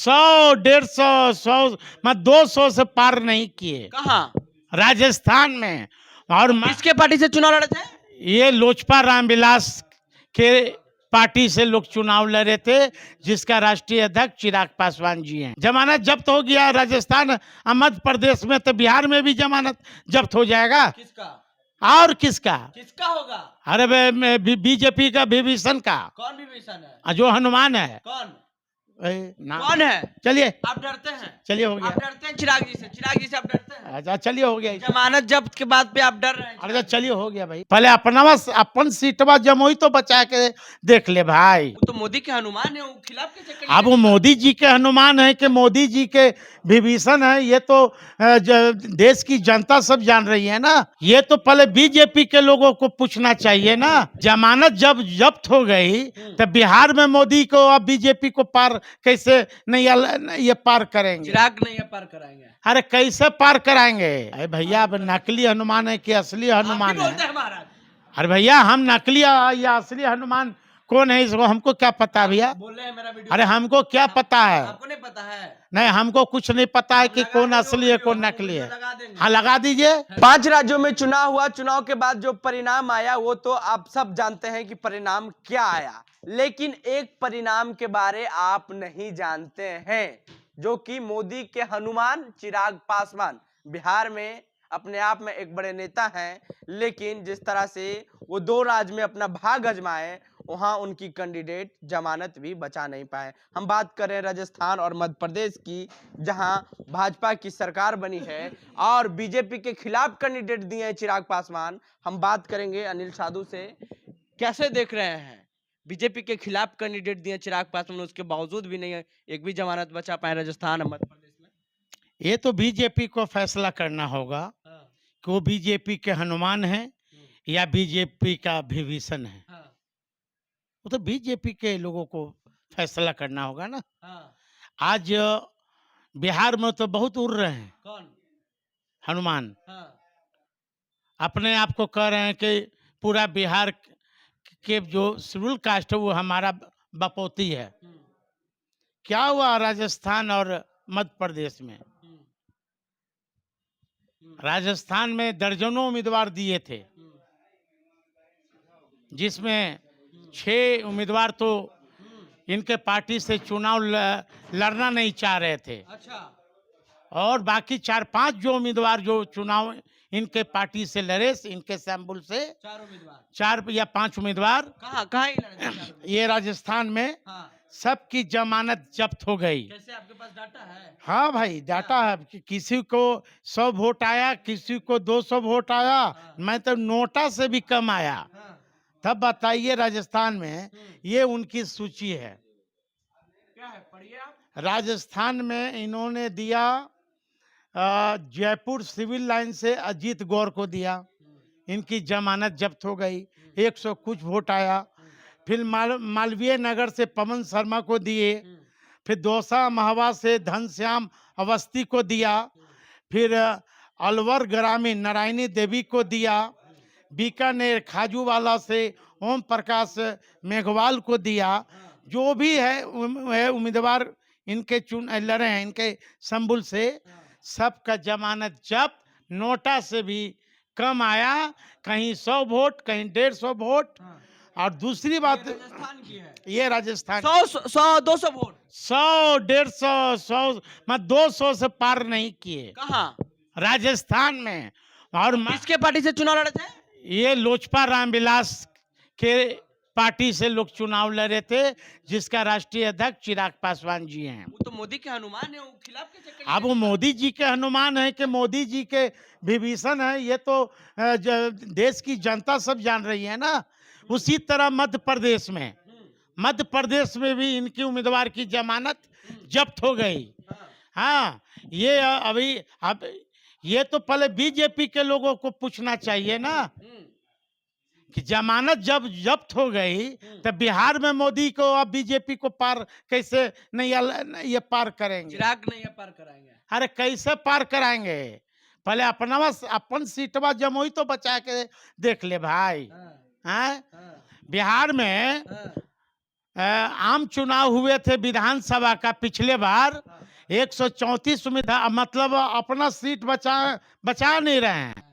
100, 150, 100, मैं 200 से पार नहीं किए कहाँ? राजस्थान में। और किसके पार्टी से चुनाव लड़े थे? ये लोजपा रामविलास के पार्टी से लोग चुनाव लड़े थे, जिसका राष्ट्रीय अध्यक्ष चिराग पासवान जी हैं। जमानत जब्त हो गया राजस्थान और मध्य प्रदेश में, तो बिहार में भी जमानत जब्त हो जाएगा। किसका? और किसका? किसका होगा? अरे बीजेपी का, विभीषण का। कौन विभीषण है? जो हनुमान है। कौन? नाम कौन है? चलिए, आप डरते हैं? चलिए हो गया। आप डरते हैं चिराग जी से? चिराग जी से आप डरते हैं? अच्छा चलिए हो गया। जमानत जब्त के बाद पे आप डर रहे हैं? अरे चलिए हो गया भाई, पहले अपन सीटवा जमोई तो बचा के देख ले भाई। वो तो मोदी के हनुमान है, वो खिलाफ कैसे करेंगे? अब वो मोदी जी के हनुमान है कि मोदी जी के विभीषण है, ये तो देश की जनता सब जान रही है ना। ये तो पहले बीजेपी के लोगों को पूछना चाहिए ना। जमानत जब जब्त हो गई तो बिहार में मोदी को अब बीजेपी को पार कैसे नहीं ये पार करेंगे? चिराग नहीं पार कराएंगे। अरे कैसे पार कराएंगे? अरे भैया, अब नकली हनुमान है कि असली हनुमान है? महाराज, अरे भैया, हम नकली या असली हनुमान कौन है इसको हमको क्या पता भैया? बोल रहे हैं मेरा वीडियो। अरे हमको क्या पता है? आपको नहीं पता है? नहीं, हमको कुछ नहीं पता है कि कौन असली है कौन नकली है। हाँ लगा दीजिए। 5 राज्यों में चुनाव हुआ। चुनाव के बाद जो परिणाम आया वो तो आप सब जानते हैं कि परिणाम क्या आया, लेकिन एक परिणाम के बारे आप नहीं जानते हैं, जो कि मोदी के हनुमान चिराग पासवान बिहार में अपने आप में एक बड़े नेता हैं, लेकिन जिस तरह से वो 2 राज्य में अपना भाग आजमाए, वहां उनकी कैंडिडेट जमानत भी बचा नहीं पाए। हम बात करें राजस्थान और मध्य प्रदेश की, जहां भाजपा की सरकार बनी है और बीजेपी के खिलाफ कैंडिडेट दिए हैं चिराग पासवान। हम बात करेंगे अनिल साधु से, कैसे देख रहे हैं? बीजेपी के खिलाफ कैंडिडेट दिए चिराग पासवान, उसके बावजूद भी नहीं है एक भी जमानत बचा पाए राजस्थान और मध्य प्रदेश में। ये तो बीजेपी को फैसला करना होगा कि वो बीजेपी के हनुमान है या बीजेपी का विभीषण है। वो तो बीजेपी के लोगों को फैसला करना होगा ना। आज बिहार में तो बहुत उड़ रहे हैं। कौन? हनुमान। अपने आप को कह रहे हैं कि पूरा बिहार के जो शेड्यूल कास्ट है वो हमारा बपौती है। क्या हुआ राजस्थान और मध्य प्रदेश में? राजस्थान में दर्जनों उम्मीदवार दिए थे, जिसमें 6 उम्मीदवार तो इनके पार्टी से चुनाव लड़ना नहीं चाह रहे थे। अच्छा। और बाकी 4-5 जो उम्मीदवार जो चुनाव इनके पार्टी से लड़े, इनके सैंपल से 4 उम्मीदवार, 4 या 5 उम्मीदवार कहाँ ही लड़े? ये राजस्थान में सबकी जमानत जब्त हो गई। कैसे? आपके पास डाटा है? हाँ भाई, डाटा है। किसी को 100 वोट आया, किसी को 200 वोट आया, मैं तो नोटा से भी कम आया। तब बताइए राजस्थान में ये उनकी सूची है। क्या है? पढ़िए आप। राजस्थान में इन्होंने दिया जयपुर सिविल लाइन से अजीत गौर को दिया, इनकी जमानत जब्त हो गई। 100 कुछ वोट आया। फिर मालवीय नगर से पवन शर्मा को दिए। फिर दौसा महवा से घनश्याम अवस्थी को दिया। फिर अलवर ग्रामीण नारायणी देवी को दिया। बीकानेर खाजूवाला से ओम प्रकाश मेघवाल को दिया। जो भी है उम्मीदवार इनके लड़े हैं, इनके संबुल से सबका जमानत जब्त। नोटा से भी कम आया, कहीं 100 वोट, कहीं 150 वोट। और दूसरी बात, राजस्थान की है ये राजस्थान 100 200 वोट, 100, 150, 100, मैं 200 से पार नहीं किए। कहाँ? राजस्थान में। और किसके पार्टी से चुनाव लड़े थे? ये लोजपा रामविलास के पार्टी से लोग चुनाव लड़े थे, जिसका राष्ट्रीय अध्यक्ष चिराग पासवान जी हैं। वो तो मोदी के हनुमान है, वो खिलाफ कैसे करेंगे? अब वो मोदी जी के हनुमान है कि मोदी जी के विभीषण है, ये तो देश की जनता सब जान रही है ना। उसी तरह मध्य प्रदेश में भी इनकी उम्मीदवार की जमानत जब्त हो गई। हाँ, ये अभी अब ये तो पहले बीजेपी के लोगों को पूछना चाहिए ना कि जमानत जब जब्त हो गई तो बिहार में मोदी को अब बीजेपी को पार कैसे नहीं ये पार करेंगे? चिराग नहीं पार कराएंगे। अरे कैसे पार कराएंगे? पहले अपन सीटवा जमोई तो बचा के देख ले भाई। बिहार में आम चुनाव हुए थे विधानसभा का पिछले बार, 134 उम्मीदवार, मतलब अपना सीट बचा नहीं रहे हैं।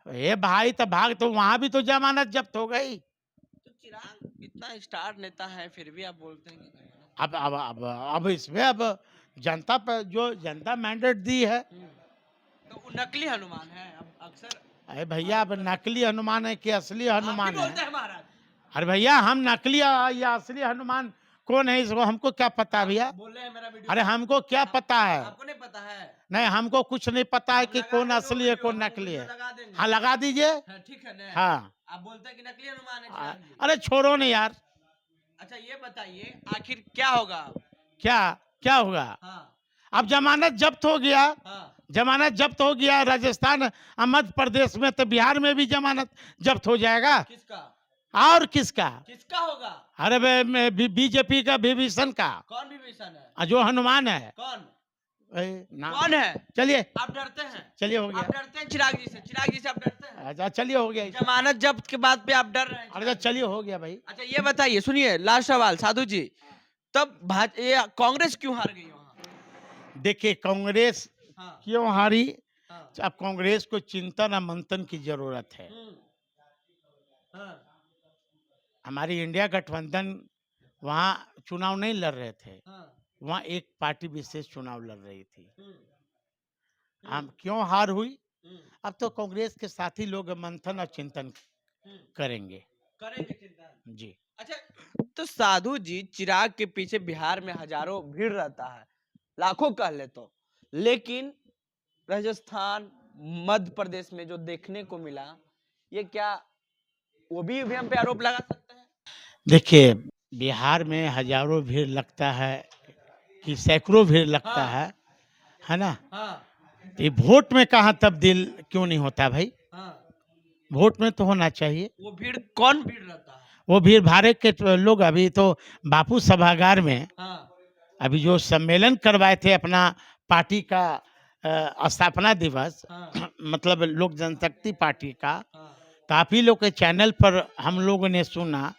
ये भाई तो भाग, तो वहां भी तो जमानत जब्त हो गई। तो चिराग इतना स्टार नेता है फिर भी आप बोलते हैं कि अब इसमें अब जनता पर जो जनता मैंडेट दी है। तो वो नकली हनुमान है अब अक्सर अरे भैया, अब नकली हनुमान है कि असली आप ही हनुमान बोलते है? हैं महाराज। अरे भैया, हम नकली या असली हनुमान कौन है इसको हमको क्या पता भैया? बोल रहे हैं मेरा वीडियो अरे हमको क्या पता है? आपको नहीं पता है। नहीं, हमको कुछ नहीं पता है हम कि लगा कौन देंगे वो असली है वीडियो, कौन हम वो नकली वीडियो है। लगा देंगे। हाँ, लगा दीजिए। हाँ, ठीक है ना। हाँ। आप बोलते हैं कि नकली हनुमान है चिराग जी। अरे छोड़ो नहीं यार। अच्छा ये बताइए आखिर क्या होगा अब? क्या क्या होगा? हाँ अब जमानत जब्त हो गया। हाँ जमानत जब्त हो गया राजस्थान और मध्य प्रदेश में, तो बिहार में भी जमानत जब्त हो जाएगा। किसका और किसका? किसका होगा? अरे बीजेपी का, विभीषण का। कौन विभीषण है? जो हनुमान है। कौन नाम कौन है? चलिए आप डरते हैं? चलिए, हो आप गया। डरते हैं चिराग जी से? चिराग जी से आप डरते हैं? अच्छा चलिए, हो गया। जमानत जब्त के बाद पे आप डर रहे हैं अरे चिराग जी चलिए, से? हो गया भाई। अच्छा ये बताइए, सुनिए लास्ट सवाल साधु जी, तब ये कांग्रेस क्यों हार गई वहाँ? देखिए, कांग्रेस हाँ क्यों हारी? हाँ अब कांग्रेस को चिंतन और मंथन की जरूरत है। हाँ हमारी इंडिया गठबंधन वहाँ चुनाव नहीं लड़ रहे थे। हाँ वहाँ एक पार्टी विशेष चुनाव लड़ रही थी। हम्म, हम क्यों हार हुई? हम्म, अब तो कांग्रेस के साथी लोग मंथन और चिंतन हम्म, करेंगे। करेंगे चिंता। जी। अच्छा तो साधु जी, चिराग के पीछे बिहार में हजारों भीड़ रहता है, लाखों कह ले तो, लेकिन राजस्थान मध्य प्रदेश में जो देखने को मिला, ये क्या वो भी हम पे आरोप लगा सकते हैं? देखिए, बिहार में हजारों भीड़ लगता है कि सैकड़ों भीड़ लगता हाँ। है ना? हाँ ये वोट में कहाँ तब्दील क्यों नहीं होता भाई? हाँ वोट में तो होना चाहिए। वो भीड़ कौन भीड़ रहता है? वो भीड़ भारत के लोग अभी तो बापू सभागार में हाँ अभी जो सम्मेलन करवाए थे अपना पार्टी का स्थापना दिवस, हाँ मतलब लोक जनशक्ति पार्टी का, हाँ काफी लोग के चैनल पर हम लोगों ने सुना। हाँ।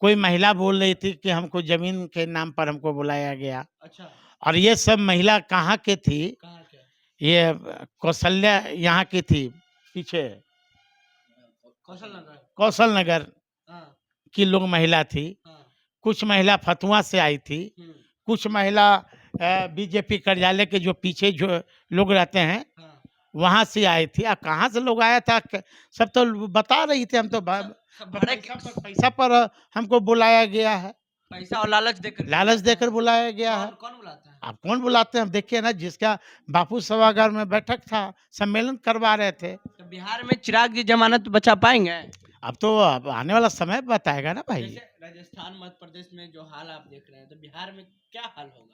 कोई महिला बोल रही थी कि हमको जमीन के नाम पर हमको बुलाया गया। अच्छा और ये सब महिला कहाँ के थी? कहाँ के? ये कौशल्या यहाँ की थी, पीछे कौशल नगर। कौशल नगर हाँ की लोग महिला थी। हाँ कुछ महिला फतुआ से आई थी। कुछ महिला बीजेपी कार्यालय के जो पीछे जो लोग रहते हैं हाँ। वहां से आई थी। अब कहाँ से लोग आया था सब तो बता रही थी। हम तो सब भाड़े के पैसा पर हमको बुलाया गया है। पैसा और लालच देकर लालच देकर बुलाया गया है। कौन बुलाता है? आप कौन बुलाते हैं? अब देखिए ना, जिसका बापू सभागार में बैठक था, सम्मेलन करवा रहे थे। तो बिहार में चिराग जी जमानत बचा पाएंगे? अब आने वाला समय बताएगा ना भाई। जैसे राजस्थान मध्य प्रदेश में जो हाल आप देख रहे हैं, तो बिहार में क्या हाल होगा?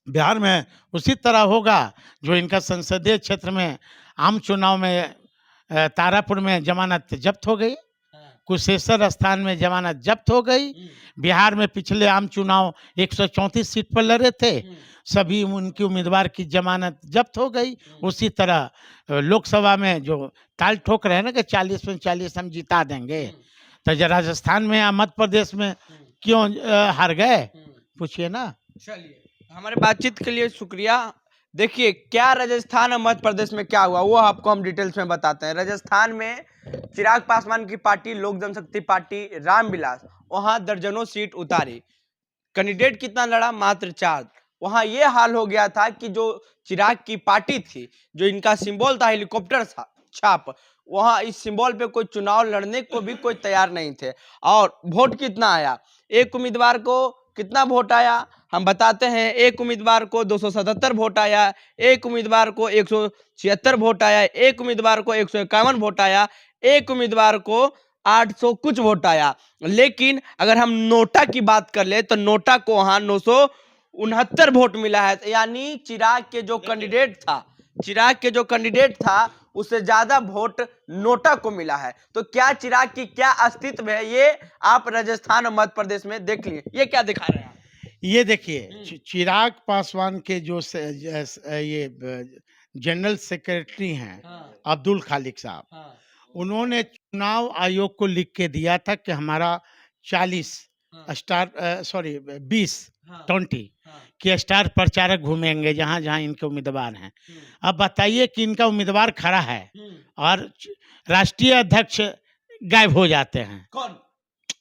बिहार में उसी तरह होगा जो इनका संसदीय क्षेत्र में आम चुनाव में तारापुर में जमानत जब्त हो गई, हाँ। कुशेश्वर स्थान में जमानत जब्त हो गई। बिहार में पिछले आम चुनाव 134 सीट पर लड़े थे, सभी उनकी उम्मीदवार की जमानत जब्त हो गई। उसी तरह लोकसभा में जो ताल ठोक रहे हैं ना कि 40 में 40 हम जिता देंगे, तो राजस्थान में या मध्य प्रदेश में क्यों हार गए? पूछिए ना। चलिए, हमारे बातचीत के लिए शुक्रिया। देखिए क्या राजस्थान और मध्य प्रदेश में क्या हुआ वो आपको हम डिटेल्स में बताते हैं। राजस्थान में चिराग पासवान की पार्टी लोक जनशक्ति पार्टी रामविलास वहां दर्जनों सीट उतारी। कैंडिडेट कितना लड़ा? मात्र 4। वहां ये हाल हो गया था कि जो चिराग की पार्टी थी, जो इनका सिंबल था हेलीकॉप्टर छाप, वहां इस सिंबल पे कोई चुनाव लड़ने को भी कोई तैयार नहीं थे। और वोट कितना आया? एक उम्मीदवार को कितना वोट आया हम बताते हैं। एक उम्मीदवार को 277 वोट आया, एक उम्मीदवार को 176 वोट आया, एक उम्मीदवार को 151 वोट आया, एक उम्मीदवार को 800 कुछ वोट आया। लेकिन अगर हम नोटा की बात कर ले तो नोटा को वहां 969 वोट मिला है। यानी चिराग के जो कैंडिडेट था उससे ज्यादा वोट नोटा को मिला है। तो क्या चिराग की क्या अस्तित्व है ये आप राजस्थान और मध्य प्रदेश में देख लिए। ये क्या दिखा रहे हैं आप? ये देखिए, चिराग पासवान के जो ये जनरल सेक्रेटरी हैं, हाँ, अब्दुल खालिक साहब, हाँ, उन्होंने चुनाव आयोग को लिख के दिया था कि हमारा 40 हाँ, स्टार 20 हाँ, 20 हाँ, कि स्टार प्रचारक घूमेंगे जहाँ जहाँ इनके उम्मीदवार हैं। हम्म, अब बताइए कि इनका उम्मीदवार खड़ा है हम्म, और राष्ट्रीय अध्यक्ष गायब हो जाते हैं। कौन?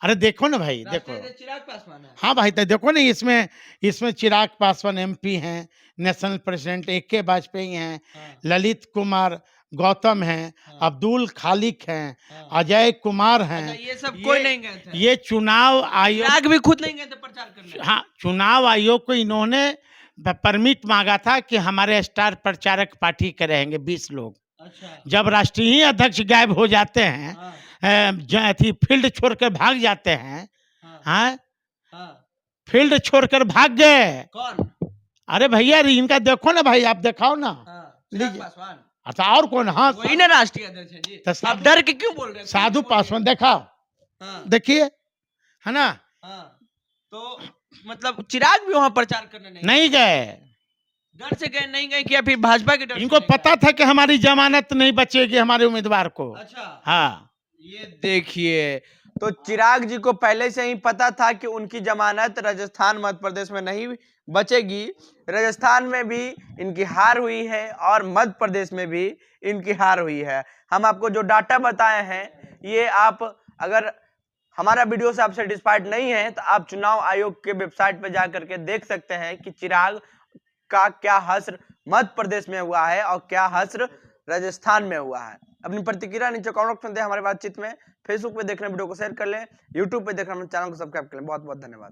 अरे देखो ना भाई, राष्ट्रीय देखो। अध्यक्ष चिराग पासवान है। हाँ भाई, तो देखो ना, इसमें इसमें चिराग पासवान MP हैं, नेशनल प्रेसिडेंट AK वाजपेयी हैं, हाँ, ललित कुमार गौतम हैं, हाँ, अब्दुल खालिक हैं, हाँ। अजय कुमार अच्छा, हैं। ये सब कोई नहीं गए थे। ये चुनाव आयोग, चिराग भी खुद नहीं गए थे प्रचार करने। हाँ, चुनाव आयोग को इन्होंने परमिट मांगा था कि हमारे स्टार प्रचारक पार्टी के रहेंगे 20 लोग। अच्छा, जब राष्ट्रीय अध्यक्ष गायब हो जाते हैं, हाँ, फील्ड छोड़कर भाग जाते हैं, हाँ, हाँ, हाँ, फील्ड छोड़कर भाग गए। कौन? अरे भैया, इनका देखो ना भाई, आप दिखाओ ना। हाँ, चिराग लीजिए। पासवान। अच्छा, और कौन? हाँ, वही ना राष्ट्रीय अध्यक्ष है जी। तो आप डर के क्यों बोल रहे हैं? साधु बोलिए। पासवान दिखाओ, हाँ, देखिए, है ना। हाँ, तो मतलब चिराग भी वहां प्रचार करने नहीं गए, डर से गए, नहीं गए कि या फिर भाजपा के डर से इनको नहीं पता था कि हमारी जमानत नहीं बचेगी हमारे उम्मीदवार को। गए? अच्छा, हाँ, ये देखिए, तो चिराग जी को पहले से ही पता था कि उनकी जमानत राजस्थान मध्य प्रदेश में नहीं बचेगी। राजस्थान में भी इनकी हार हुई है और मध्य प्रदेश में भी इनकी हार हुई है। हम आपको जो डाटा बताए हैं, ये आप अगर हमारा वीडियो से आप सेटिस्फाइड नहीं है तो आप चुनाव आयोग के वेबसाइट पर जा करके देख सकते हैं कि चिराग का क्या हश्र मध्य प्रदेश में हुआ है और क्या हश्र राजस्थान में हुआ है। अपनी प्रतिक्रिया नीचे कमेंट बॉक्स में दें हमारे बातचीत में। फेसबुक पे देख रहे हैं वीडियो को शेयर कर लें, यूट्यूब पे देख रहे हैं चैनल को सब्सक्राइब कर लें। बहुत बहुत धन्यवाद।